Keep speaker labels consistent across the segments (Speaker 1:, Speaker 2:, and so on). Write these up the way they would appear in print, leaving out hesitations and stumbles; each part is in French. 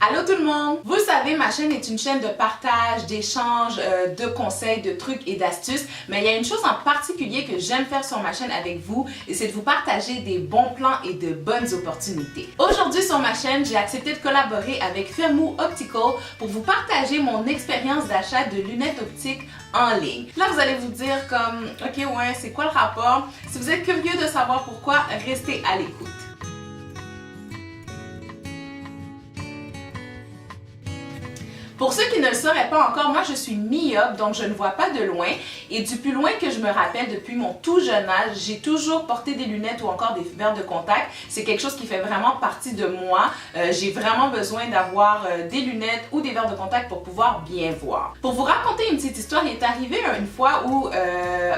Speaker 1: Allô tout le monde! Vous le savez, ma chaîne est une chaîne de partage, d'échange, de conseils, de trucs et d'astuces, mais il y a une chose en particulier que j'aime faire sur ma chaîne avec vous, et c'est de vous partager des bons plans et de bonnes opportunités. Aujourd'hui sur ma chaîne, j'ai accepté de collaborer avec Firmoo Optical pour vous partager mon expérience d'achat de lunettes optiques en ligne. Là, vous allez vous dire comme, ok ouais, c'est quoi le rapport? Si vous êtes curieux de savoir pourquoi, restez à l'écoute. Pour ceux qui ne le sauraient pas encore, moi je suis myope, donc je ne vois pas de loin. Et du plus loin que je me rappelle depuis mon tout jeune âge, j'ai toujours porté des lunettes ou encore des verres de contact. C'est quelque chose qui fait vraiment partie de moi. J'ai vraiment besoin d'avoir des lunettes ou des verres de contact pour pouvoir bien voir. Pour vous raconter une petite histoire, il est arrivé une fois où,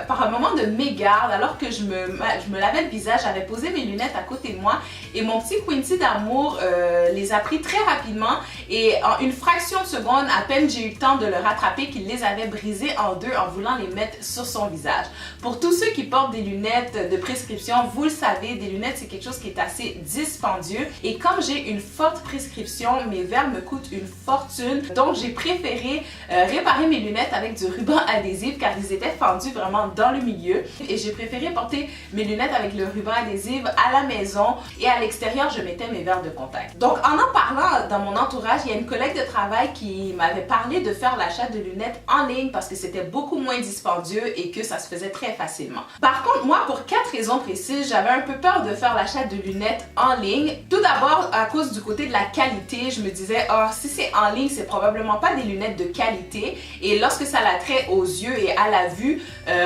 Speaker 1: par un moment de mégarde, alors que je me lavais le visage, j'avais posé mes lunettes à côté de moi et mon petit Quincy d'amour les a pris très rapidement et en une fraction de seconde, à peine j'ai eu le temps de le rattraper qu'il les avait brisés en deux en voulant les mettre sur son visage. Pour tous ceux qui portent des lunettes de prescription, vous le savez, des lunettes c'est quelque chose qui est assez dispendieux et comme j'ai une forte prescription, mes verres me coûtent une fortune. Donc j'ai préféré réparer mes lunettes avec du ruban adhésif car ils étaient fendus vraiment dans le milieu et j'ai préféré porter mes lunettes avec le ruban adhésif à la maison et à l'extérieur je mettais mes verres de contact. Donc en parlant dans mon entourage, il y a une collègue de travail qui m'avait parlé de faire l'achat de lunettes en ligne parce que c'était beaucoup moins dispendieux et que ça se faisait très facilement. Par contre, moi, pour 4 raisons précises, j'avais un peu peur de faire l'achat de lunettes en ligne. Tout d'abord, à cause du côté de la qualité, je me disais, oh, si c'est en ligne, c'est probablement pas des lunettes de qualité. Et lorsque ça a trait aux yeux et à la vue,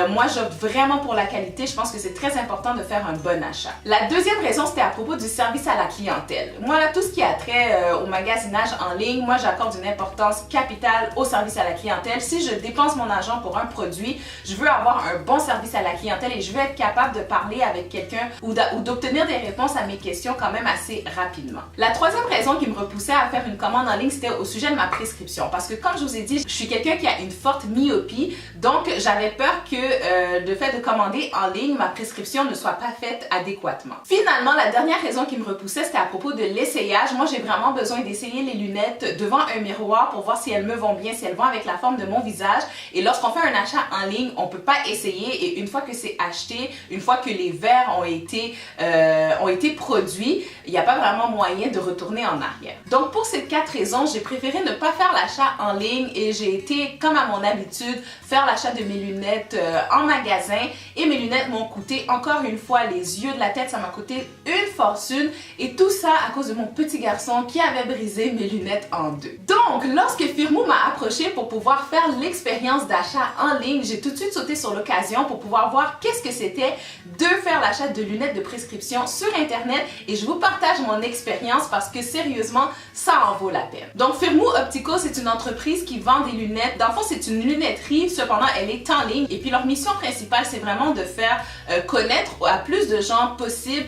Speaker 1: moi, j'opte vraiment pour la qualité. Je pense que c'est très important de faire un bon achat. La deuxième raison, c'était à propos du service à la clientèle. Moi, là, tout ce qui a trait au magasinage en ligne, moi, j'accorde une importance capitale au service à la clientèle. Si je dépense mon argent pour un produit, je veux avoir un bon service à la clientèle et je veux être capable de parler avec quelqu'un ou d'obtenir des réponses à mes questions quand même assez rapidement. La troisième raison qui me repoussait à faire une commande en ligne, c'était au sujet de ma prescription. Parce que comme je vous ai dit, je suis quelqu'un qui a une forte myopie, donc j'avais peur que le fait de commander en ligne, ma prescription ne soit pas faite adéquatement. Finalement, la dernière raison qui me repoussait, c'était à propos de l'essayage. Moi, j'ai vraiment besoin d'essayer les lunettes devant un miroir pour voir si elles me vont bien, si elles vont avec la forme de mon visage. Et lorsqu'on fait un achat en ligne, on peut pas essayer et une fois que c'est acheté, une fois que les verres ont été produits, il n'y a pas vraiment moyen de retourner en arrière. Donc pour ces 4 raisons, j'ai préféré ne pas faire l'achat en ligne et j'ai été, comme à mon habitude, faire l'achat de mes lunettes en magasin et mes lunettes m'ont coûté, encore une fois, les yeux de la tête, ça m'a coûté une fortune et tout ça à cause de mon petit garçon qui avait brisé mes lunettes en deux. Donc, lorsque Firmoo m'a approché pour pouvoir faire l'expérience d'achat en ligne, j'ai tout de suite sauté sur l'occasion pour pouvoir voir qu'est-ce que c'était de faire l'achat de lunettes de prescription sur internet et je vous partage mon expérience parce que sérieusement, ça en vaut la peine. Donc Firmoo Optical, c'est une entreprise qui vend des lunettes. Dans le fond, c'est une lunetterie, cependant elle est en ligne et puis leur mission principale, c'est vraiment de faire connaître à plus de gens possible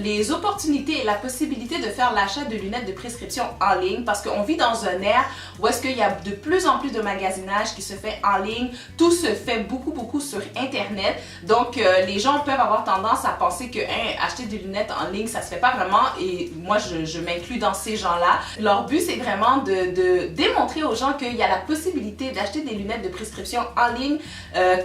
Speaker 1: les opportunités et la possibilité de faire l'achat de lunettes de prescription en ligne parce qu'on vit dans un ère où est-ce qu'il y a de plus en plus de magasinage qui se fait en ligne, tout se fait beaucoup sur internet, donc les gens peuvent avoir tendance à penser que acheter des lunettes en ligne ça se fait pas vraiment et moi je m'inclus dans ces gens-là. Leur but c'est vraiment de démontrer aux gens qu'il y a la possibilité d'acheter des lunettes de prescription en ligne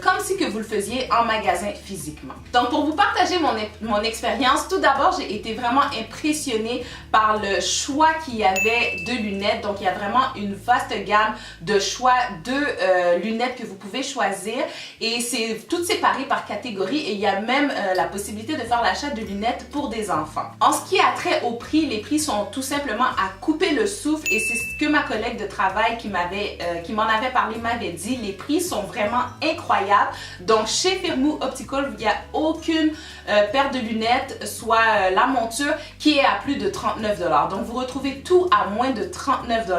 Speaker 1: comme si que vous le faisiez en magasin physiquement. Donc pour vous partager mon expérience, tout d'abord j'ai été vraiment impressionnée par le choix qu'il y avait de lunettes. Donc il y a vraiment une vaste gamme de choix de lunettes que vous pouvez choisir et c'est tout séparé par catégorie et il y a même la possibilité de faire l'achat de lunettes pour des enfants. En ce qui a trait au prix, les prix sont tout simplement à couper le souffle et c'est ce que ma collègue de travail qui m'en avait parlé m'avait dit. Les prix sont vraiment incroyables. Donc chez Firmoo Optical, il n'y a aucune paire de lunettes, soit la monture qui est à plus de 39 $. Donc vous retrouvez tout à moins de 39 $.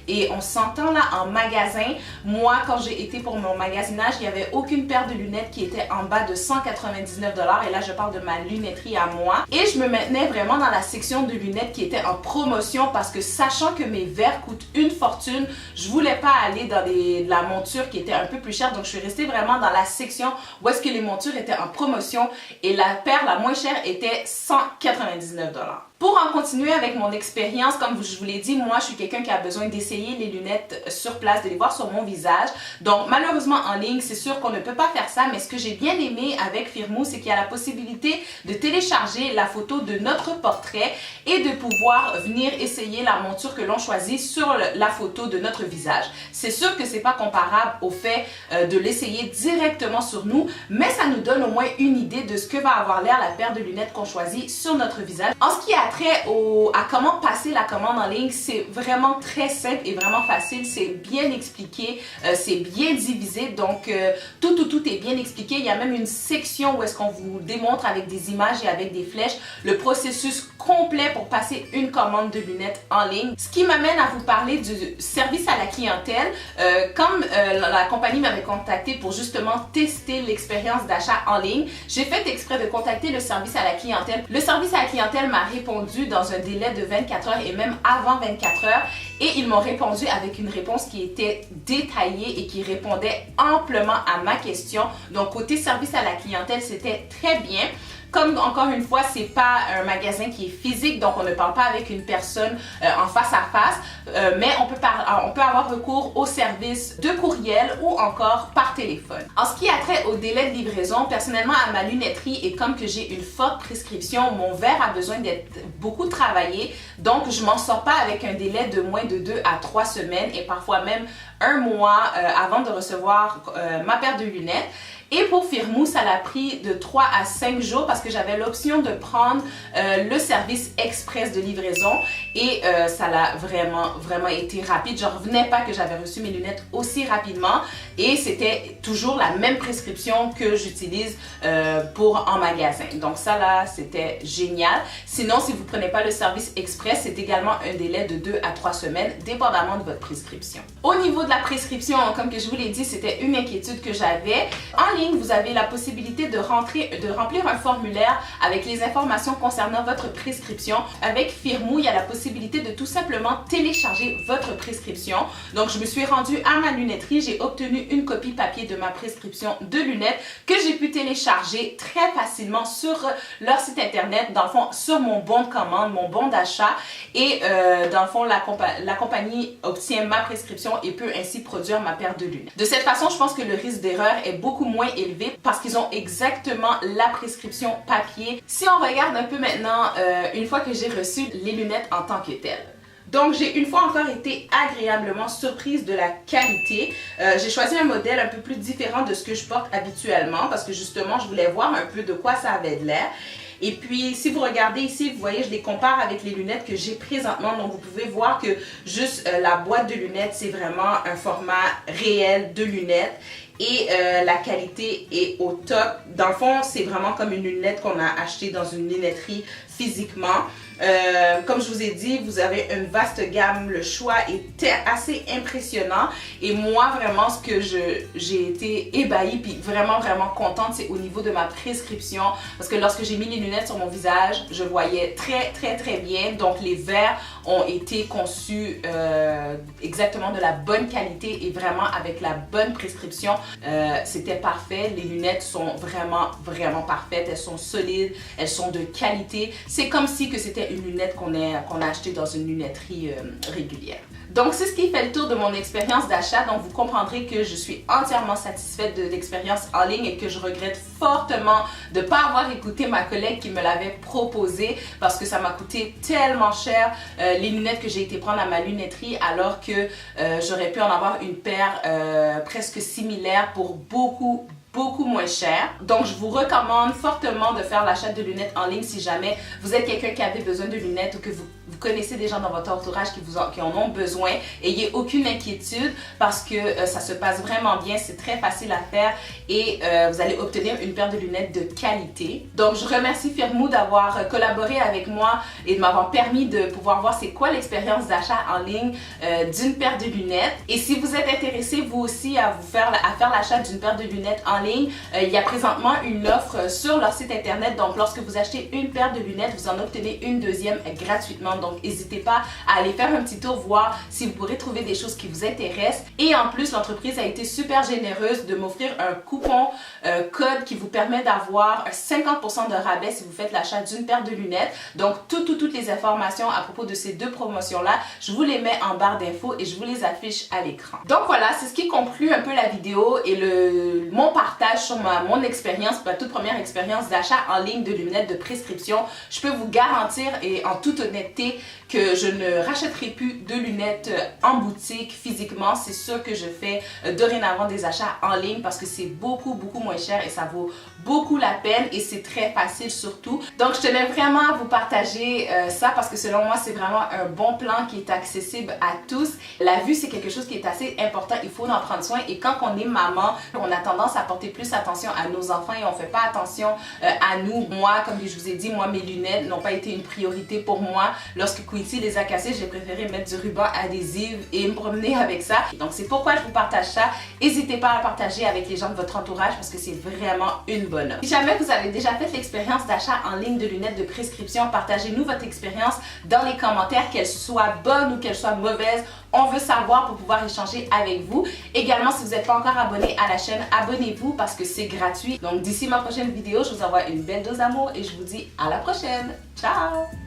Speaker 1: Et on s'entend là en magasin. Moi, quand j'ai été pour mon magasinage, il n'y avait aucune paire de lunettes qui était en bas de 199 $. Et là, je parle de ma lunetterie à moi. Et je me maintenais vraiment dans la section de lunettes qui était en promotion parce que sachant que mes verres coûtent une fortune, je voulais pas aller dans la monture qui était un peu plus chère. Donc, je suis restée vraiment dans la section où est-ce que les montures étaient en promotion. Et la paire la moins chère était 199 $. Pour en continuer avec mon expérience, comme je vous l'ai dit, moi je suis quelqu'un qui a besoin d'essayer les lunettes sur place, de les voir sur mon visage. Donc malheureusement en ligne, c'est sûr qu'on ne peut pas faire ça, mais ce que j'ai bien aimé avec Firmoo, c'est qu'il y a la possibilité de télécharger la photo de notre portrait et de pouvoir venir essayer la monture que l'on choisit sur la photo de notre visage. C'est sûr que c'est pas comparable au fait de l'essayer directement sur nous, mais ça nous donne au moins une idée de ce que va avoir l'air la paire de lunettes qu'on choisit sur notre visage. En ce qui a trait à comment passer la commande en ligne, c'est vraiment très simple et vraiment facile. C'est bien expliqué, c'est bien divisé, donc tout est bien expliqué. Il y a même une section où est-ce qu'on vous démontre avec des images et avec des flèches le processus complet pour passer une commande de lunettes en ligne. Ce qui m'amène à vous parler du service à la clientèle. Comme la compagnie m'avait contacté pour justement tester l'expérience d'achat en ligne, j'ai fait exprès de contacter le service à la clientèle. Le service à la clientèle m'a répondu dans un délai de 24 heures et même avant 24 heures et ils m'ont répondu avec une réponse qui était détaillée et qui répondait amplement à ma question. Donc côté service à la clientèle, c'était très bien. Comme encore une fois, c'est pas un magasin qui est physique, donc on ne parle pas avec une personne en face à face, mais on peut avoir recours au service de courriel ou encore par téléphone. En ce qui a trait au délai de livraison, personnellement à ma lunetterie et comme que j'ai une forte prescription, mon verre a besoin d'être beaucoup travaillé, donc je m'en sors pas avec un délai de moins de 2 à 3 semaines et parfois même un mois avant de recevoir ma paire de lunettes. Et pour Firmoo, ça l'a pris de 3 à 5 jours parce que j'avais l'option de prendre le service express de livraison et ça l'a vraiment été rapide. Je ne revenais pas que j'avais reçu mes lunettes aussi rapidement et c'était toujours la même prescription que j'utilise pour en magasin. Donc ça là, c'était génial. Sinon, si vous ne prenez pas le service express, c'est également un délai de 2 à 3 semaines, dépendamment de votre prescription. Au niveau de la prescription, comme que je vous l'ai dit, c'était une inquiétude que j'avais. En ligne, vous avez la possibilité de remplir un formulaire avec les informations concernant votre prescription. Avec Firmoo, il y a la possibilité de tout simplement télécharger votre prescription. Donc, je me suis rendue à ma lunetterie, j'ai obtenu une copie papier de ma prescription de lunettes que j'ai pu télécharger très facilement sur leur site internet, dans le fond, sur mon bon de commande, mon bon d'achat. Et dans le fond, la compagnie obtient ma prescription et peut ainsi produire ma paire de lunettes. De cette façon, je pense que le risque d'erreur est beaucoup moins élevé parce qu'ils ont exactement la prescription papier. Si on regarde un peu maintenant, une fois que j'ai reçu les lunettes en tant que telles. Donc, j'ai une fois encore été agréablement surprise de la qualité. J'ai choisi un modèle un peu plus différent de ce que je porte habituellement parce que justement, je voulais voir un peu de quoi ça avait de l'air. Et puis, si vous regardez ici, vous voyez, je les compare avec les lunettes que j'ai présentement. Donc, vous pouvez voir que juste la boîte de lunettes, c'est vraiment un format réel de lunettes. Et la qualité est au top. Dans le fond, c'est vraiment comme une lunette qu'on a achetée dans une lunetterie physiquement. Comme je vous ai dit, vous avez une vaste gamme. Le choix est assez impressionnant. Et moi, vraiment, ce que j'ai été ébahie puis vraiment contente, c'est au niveau de ma prescription. Parce que lorsque j'ai mis les lunettes sur mon visage, je voyais très bien. Donc, les verres ont été conçus exactement de la bonne qualité et vraiment avec la bonne prescription. C'était parfait. Les lunettes sont vraiment parfaites. Elles sont solides, elles sont de qualité. C'est comme si que c'était une lunette qu'on a achetée dans une lunetterie régulière. Donc, c'est ce qui fait le tour de mon expérience d'achat. Donc, vous comprendrez que je suis entièrement satisfaite de l'expérience en ligne et que je regrette fortement de ne pas avoir écouté ma collègue qui me l'avait proposé parce que ça m'a coûté tellement cher les lunettes que j'ai été prendre à ma lunetterie alors que j'aurais pu en avoir une paire presque similaire pour beaucoup moins cher. Donc, je vous recommande fortement de faire l'achat de lunettes en ligne si jamais vous êtes quelqu'un qui avait besoin de lunettes ou que vous connaissez des gens dans votre entourage qui en ont besoin. Ayez aucune inquiétude parce que ça se passe vraiment bien. C'est très facile à faire et vous allez obtenir une paire de lunettes de qualité. Donc, je remercie Firmoo d'avoir collaboré avec moi et de m'avoir permis de pouvoir voir c'est quoi l'expérience d'achat en ligne d'une paire de lunettes. Et si vous êtes intéressé vous aussi à faire l'achat d'une paire de lunettes en ligne, il y a présentement une offre sur leur site internet. Donc, lorsque vous achetez une paire de lunettes, vous en obtenez une deuxième gratuitement. Donc n'hésitez pas à aller faire un petit tour, voir si vous pourrez trouver des choses qui vous intéressent. Et en plus, l'entreprise a été super généreuse de m'offrir un coupon code qui vous permet d'avoir 50% de rabais si vous faites l'achat d'une paire de lunettes. Donc toutes les informations à propos de ces deux promotions-là, je vous les mets en barre d'infos et je vous les affiche à l'écran. Donc voilà, c'est ce qui conclut un peu la vidéo et mon partage sur mon expérience, ma toute première expérience d'achat en ligne de lunettes de prescription. Je peux vous garantir et en toute honnêteté que je ne rachèterai plus de lunettes en boutique physiquement. C'est sûr que je fais dorénavant des achats en ligne parce que c'est beaucoup moins cher et ça vaut beaucoup la peine et c'est très facile surtout. Donc je tenais vraiment à vous partager ça parce que selon moi c'est vraiment un bon plan qui est accessible à tous. La vue c'est quelque chose qui est assez important, il faut en prendre soin et quand on est maman, on a tendance à porter plus attention à nos enfants et on fait pas attention à nous. Moi, comme je vous ai dit, moi mes lunettes n'ont pas été une priorité pour moi. Lorsque Quincy les a cassées, j'ai préféré mettre du ruban adhésif et me promener avec ça. Donc c'est pourquoi je vous partage ça. N'hésitez pas à partager avec les gens de votre entourage parce que c'est vraiment une bonne offre. Si jamais vous avez déjà fait l'expérience d'achat en ligne de lunettes de prescription, partagez-nous votre expérience dans les commentaires, qu'elle soit bonne ou qu'elle soit mauvaise. On veut savoir pour pouvoir échanger avec vous. Également, si vous n'êtes pas encore abonné à la chaîne, abonnez-vous parce que c'est gratuit. Donc d'ici ma prochaine vidéo, je vous envoie une belle dose d'amour et je vous dis à la prochaine. Ciao!